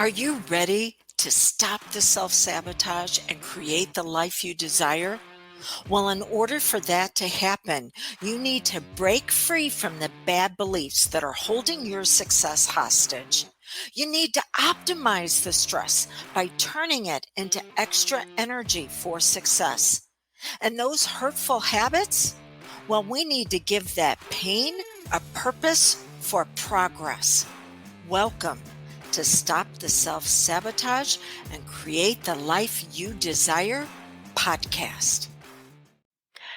Are you ready to stop the self-sabotage and create the life you desire? Well, in order for that to happen, you need to break free from the bad beliefs that are holding your success hostage. You need to optimize the stress by turning it into extra energy for success. And those hurtful habits? Well, we need to give that pain a purpose for progress. Welcome to Stop the Self-Sabotage and Create the Life You Desire podcast.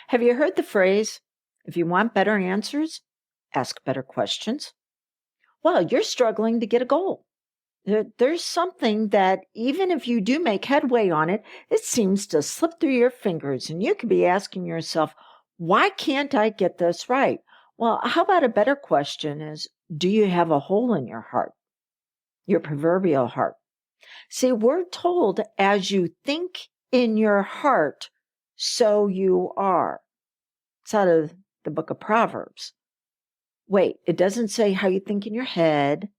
Have you heard the phrase, if you want better answers, ask better questions? Well, you're struggling to get a goal. There's something that even if you do make headway on it, it seems to slip through your fingers, and you could be asking yourself, why can't I get this right? Well, how about a better question is, do you have a hole in your heart? Your proverbial heart. See, we're told as you think in your heart, so you are. It's out of the book of Proverbs. Wait, it doesn't say how you think in your head.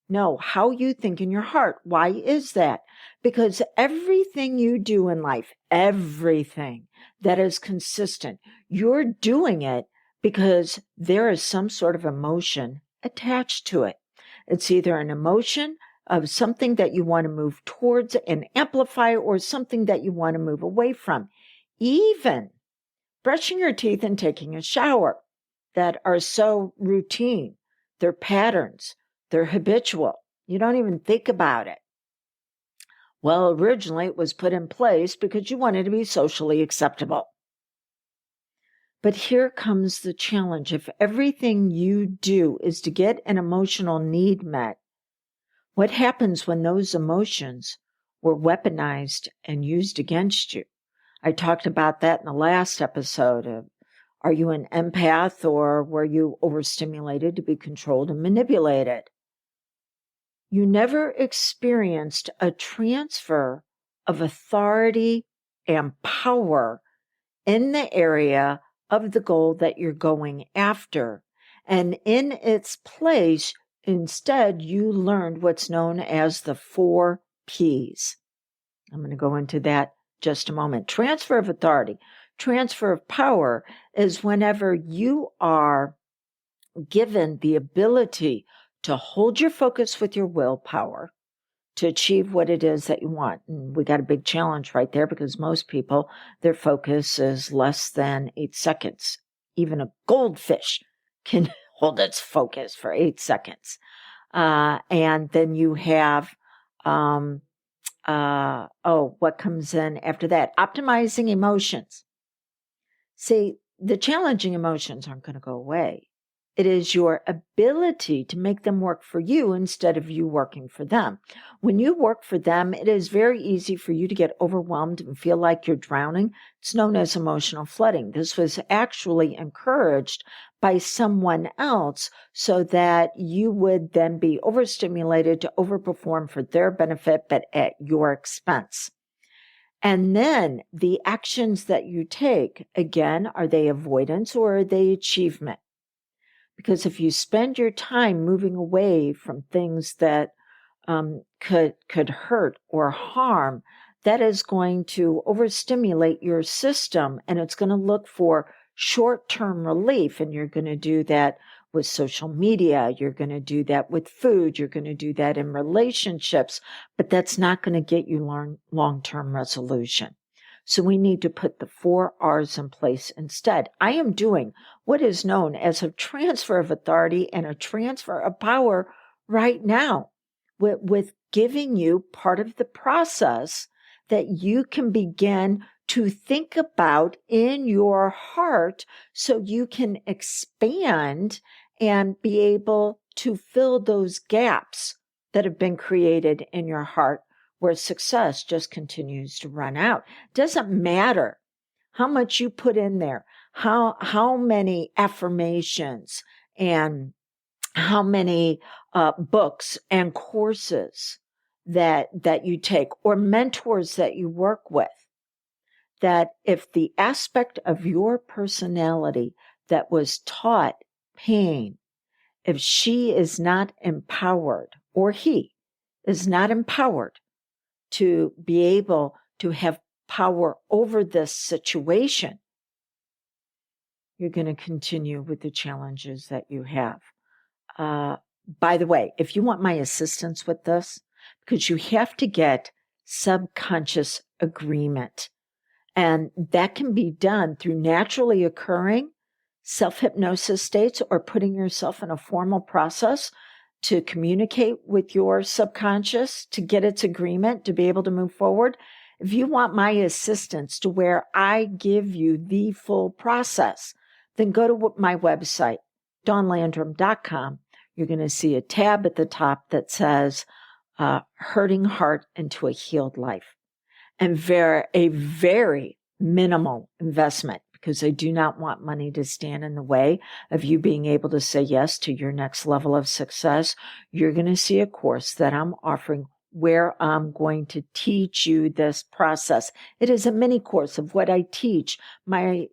No, how you think in your heart. Why is that? Because everything you do in life, everything that is consistent, you're doing it because there is some sort of emotion attached to it. It's either an emotion of something that you want to move towards and amplify or something that you want to move away from. Even brushing your teeth and taking a shower that are so routine. They're patterns. They're habitual. You don't even think about it. Well, originally it was put in place because you wanted to be socially acceptable. But here comes the challenge. If everything you do is to get an emotional need met, what happens when those emotions were weaponized and used against you? I talked about that in the last episode of, are you an empath or were you overstimulated to be controlled and manipulated? You never experienced a transfer of authority and power in the area of the goal that you're going after. And in its place, instead, you learned what's known as the 4 Ps. I'm going to go into that just a moment. Transfer of authority, transfer of power is whenever you are given the ability to hold your focus with your willpower to achieve what it is that you want. And we got a big challenge right there because most people, their focus is less than 8 seconds. Even a goldfish can hold its focus for 8 seconds. And then you have, what comes in after that? Optimizing emotions. See, the challenging emotions aren't going to go away. It is your ability to make them work for you instead of you working for them. When you work for them, it is very easy for you to get overwhelmed and feel like you're drowning. It's known as emotional flooding. This was actually encouraged by someone else so that you would then be overstimulated to overperform for their benefit, but at your expense. And then the actions that you take, again, are they avoidance or are they achievement? Because if you spend your time moving away from things that could hurt or harm, that is going to overstimulate your system and it's going to look for short-term relief. And you're going to do that with social media. You're going to do that with food. You're going to do that in relationships, but that's not going to get you long-term resolution. So we need to put the 4 R's in place instead. I am doing what is known as a transfer of authority and a transfer of power right now with giving you part of the process that you can begin to think about in your heart so you can expand and be able to fill those gaps that have been created in your heart where success just continues to run out. Doesn't matter how much you put in there, how many affirmations and how many books and courses that you take or mentors that you work with, that if the aspect of your personality that was taught pain, if she is not empowered or he is not empowered to be able to have power over this situation, you're going to continue with the challenges that you have. By the way, if you want my assistance with this, because you have to get subconscious agreement, and that can be done through naturally occurring self-hypnosis states or putting yourself in a formal process to communicate with your subconscious to get its agreement to be able to move forward. If you want my assistance to where I give you the full process, then go to my website, dawnlandrum.com. You're going to see a tab at the top that says Hurting Heart into a Healed Life. And a very minimal investment, because I do not want money to stand in the way of you being able to say yes to your next level of success. You're going to see a course that I'm offering where I'm going to teach you this process. It is a mini course of what I teach my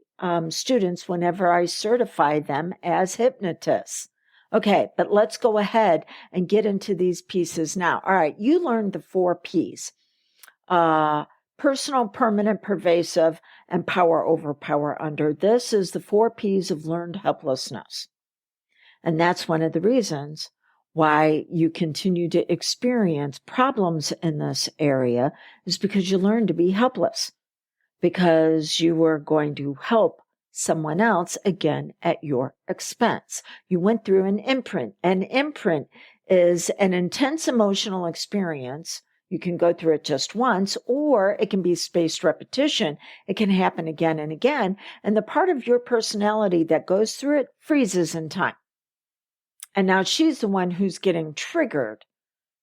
students whenever I certify them as hypnotists. Okay, but let's go ahead and get into these pieces now. All right, you learned the 4 Ps. Personal, permanent, pervasive, and power over, power under. This is the 4 Ps of learned helplessness. And that's one of the reasons why you continue to experience problems in this area, is because you learned to be helpless, because you were going to help someone else again at your expense. You went through an imprint. An imprint is an intense emotional experience. You can go through it just once, or it can be spaced repetition. It can happen again and again. And the part of your personality that goes through it freezes in time. And now she's the one who's getting triggered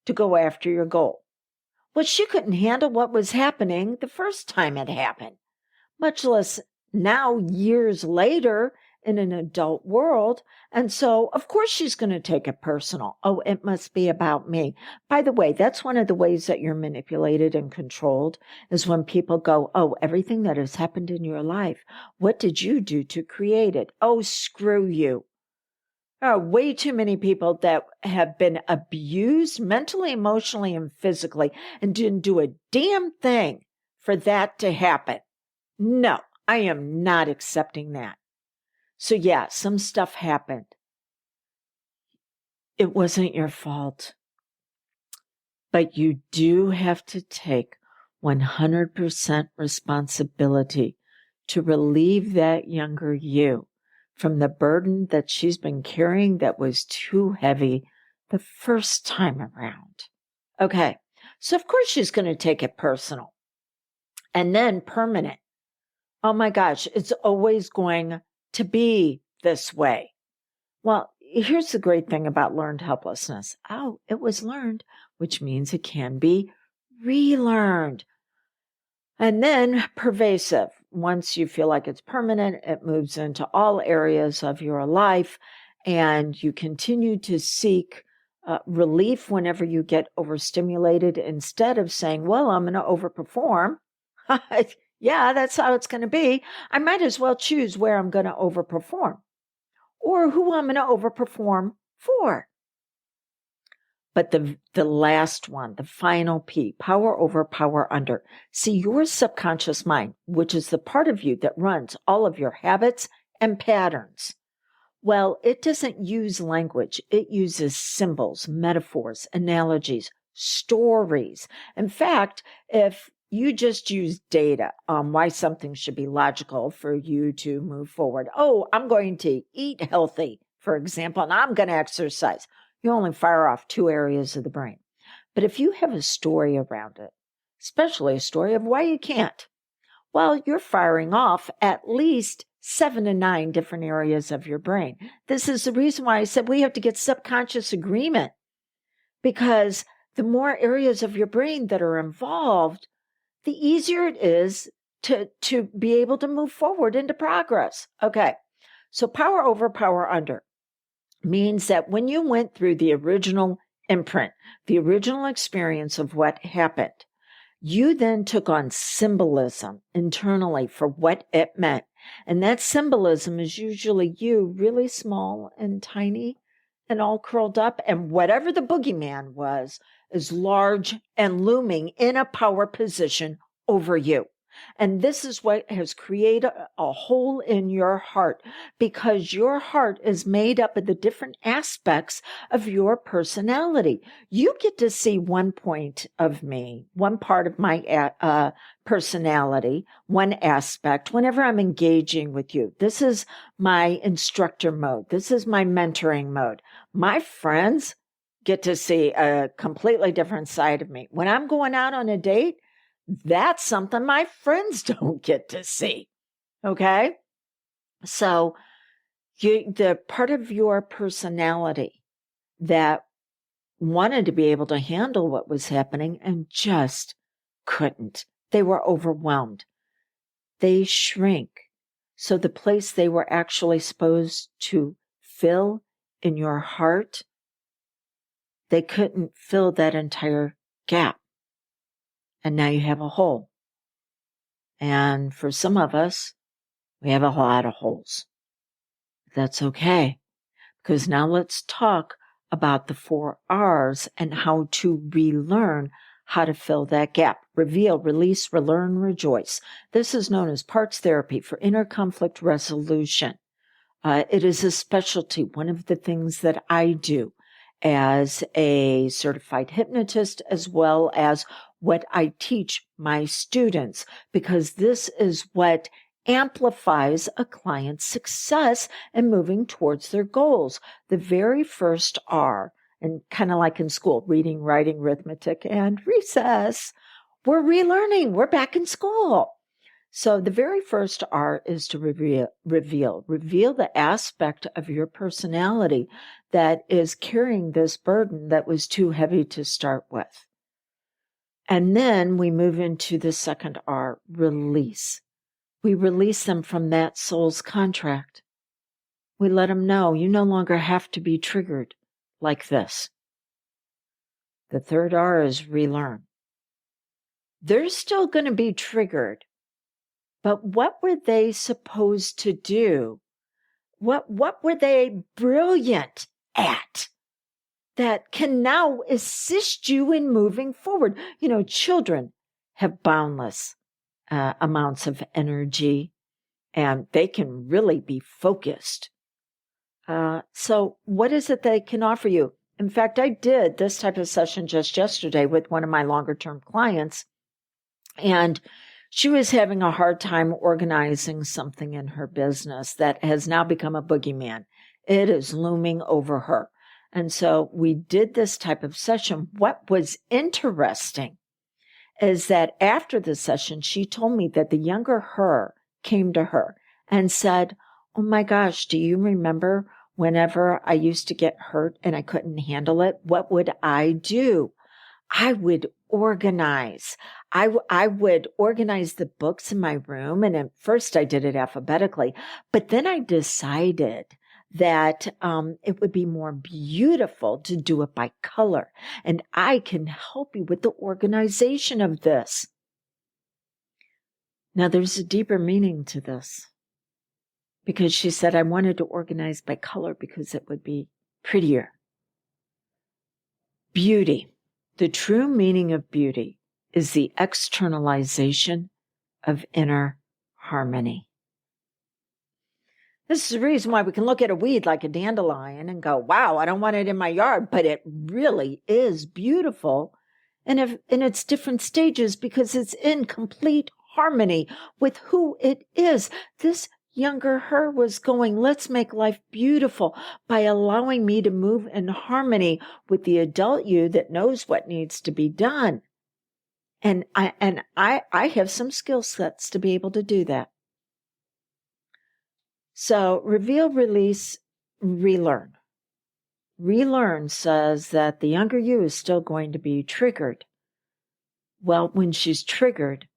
to go after your goal. Well, she couldn't handle what was happening the first time it happened, much less now years later in an adult world. And so, of course, she's going to take it personal. Oh, it must be about me. By the way, that's one of the ways that you're manipulated and controlled, is when people go, oh, everything that has happened in your life, what did you do to create it? Oh, screw you. There are way too many people that have been abused mentally, emotionally, and physically and didn't do a damn thing for that to happen. No, I am not accepting that. So yeah, some stuff happened. It wasn't your fault. But you do have to take 100% responsibility to relieve that younger you from the burden that she's been carrying that was too heavy the first time around. Okay, so of course she's going to take it personal. And then permanent. Oh my gosh, it's always going to be this way. Well, here's the great thing about learned helplessness. Oh, it was learned, which means it can be relearned. And then pervasive. Once you feel like it's permanent, it moves into all areas of your life, and you continue to seek relief whenever you get overstimulated, instead of saying, well, I'm going to overperform. Yeah, that's how it's going to be. I might as well choose where I'm going to overperform or who I'm going to overperform for. But the last one, the final P, power over, power under. See, your subconscious mind, which is the part of you that runs all of your habits and patterns. Well, it doesn't use language. It uses symbols, metaphors, analogies, stories. In fact, if you just use data on why something should be logical for you to move forward. Oh, I'm going to eat healthy, for example, and I'm going to exercise. You only fire off 2 areas of the brain. But if you have a story around it, especially a story of why you can't, well, you're firing off at least 7 to 9 different areas of your brain. This is the reason why I said we have to get subconscious agreement, because the more areas of your brain that are involved, the easier it is to be able to move forward into progress. Okay, so power over, power under means that when you went through the original imprint, the original experience of what happened, you then took on symbolism internally for what it meant. And that symbolism is usually you, really small and tiny and all curled up. And whatever the boogeyman was, is large and looming in a power position over you. And this is what has created a hole in your heart, because your heart is made up of the different aspects of your personality. You get to see one point of me, one part of my personality, one aspect whenever I'm engaging with you. This is my instructor mode. This is my mentoring mode. My friends get to see a completely different side of me. When I'm going out on a date, that's something my friends don't get to see. Okay? So the part of your personality that wanted to be able to handle what was happening and just couldn't. They were overwhelmed. They shrink. So the place they were actually supposed to fill in your heart, they couldn't fill that entire gap. And now you have a hole. And for some of us, we have a lot of holes. That's okay. Because now let's talk about the 4 R's and how to relearn how to fill that gap. Reveal, release, relearn, rejoice. This is known as parts therapy for inner conflict resolution. It is a specialty, one of the things that I do as a certified hypnotist, as well as what I teach my students, because this is what amplifies a client's success in moving towards their goals. The very first R, and kind of like in school, reading, writing, arithmetic, and recess, we're relearning. We're back in school. So the very first R is to reveal the aspect of your personality that is carrying this burden that was too heavy to start with. And then we move into the second R, release. We release them from that soul's contract. We let them know you no longer have to be triggered like this. The third R is relearn. They're still going to be triggered, but what were they supposed to do? What were they brilliant at that can now assist you in moving forward? You know, children have boundless amounts of energy, and they can really be focused. So what is it they can offer you? In fact, I did this type of session just yesterday with one of my longer-term clients, and she was having a hard time organizing something in her business that has now become a boogeyman. It is looming over her. And so we did this type of session. What was interesting is that after the session, she told me that the younger her came to her and said, "Oh my gosh, do you remember whenever I used to get hurt and I couldn't handle it? What would I do? I would organize. I would organize the books in my room. And at first I did it alphabetically, but then I decided that it would be more beautiful to do it by color. And I can help you with the organization of this." Now there's a deeper meaning to this, because she said, I wanted to organize by color because it would be prettier. Beauty. The true meaning of beauty is the externalization of inner harmony. This is the reason why we can look at a weed like a dandelion and go, wow, I don't want it in my yard, but it really is beautiful in its different stages because it's in complete harmony with who it is. This younger her was going, let's make life beautiful by allowing me to move in harmony with the adult you that knows what needs to be done. And I have some skill sets to be able to do that. So reveal, release, relearn. Relearn says that the younger you is still going to be triggered. Well, when she's triggered,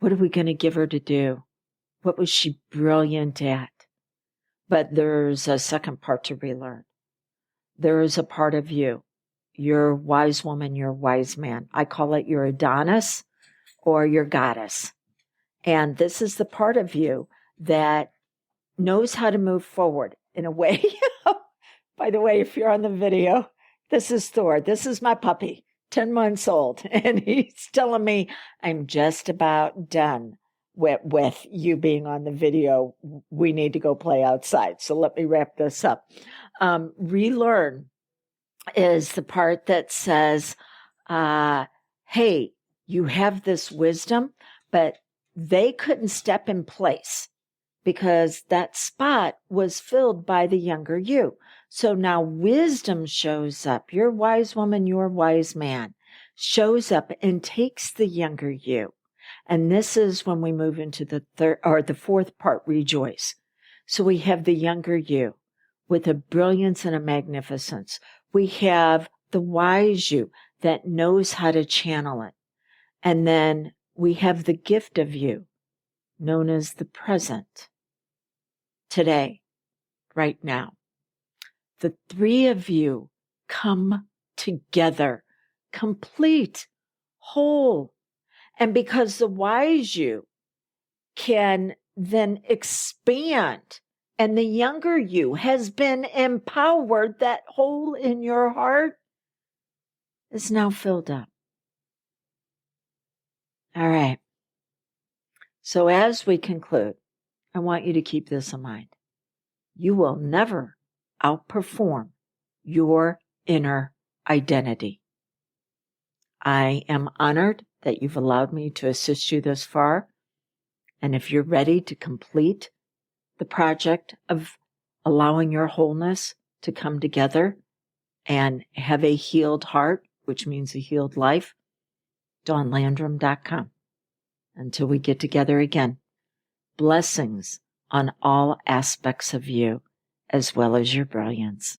what are we going to give her to do? What was she brilliant at? But there's a second part to relearn. There is a part of you, your wise woman, your wise man. I call it your Adonis or your goddess. And this is the part of you that knows how to move forward in a way. By the way, if you're on the video, this is Thor. This is my puppy. 10 months old, and he's telling me I'm just about done with you being on the video. We need to go play outside. So let me wrap this up. Relearn is the part that says, hey, you have this wisdom, but they couldn't step in place because that spot was filled by the younger you. So now wisdom shows up. Your wise woman, your wise man shows up and takes the younger you. And this is when we move into the third or the fourth part, rejoice. So we have the younger you with a brilliance and a magnificence. We have the wise you that knows how to channel it. And then we have the gift of you known as the present. Today, right now. The three of you come together, complete, whole. And because the wise you can then expand, and the younger you has been empowered, that hole in your heart is now filled up. All right. So as we conclude, I want you to keep this in mind. You will never outperform your inner identity. I am honored that you've allowed me to assist you this far. And if you're ready to complete the project of allowing your wholeness to come together and have a healed heart, which means a healed life, DawnLandrum.com. Until we get together again, blessings on all aspects of you, as well as your brilliance.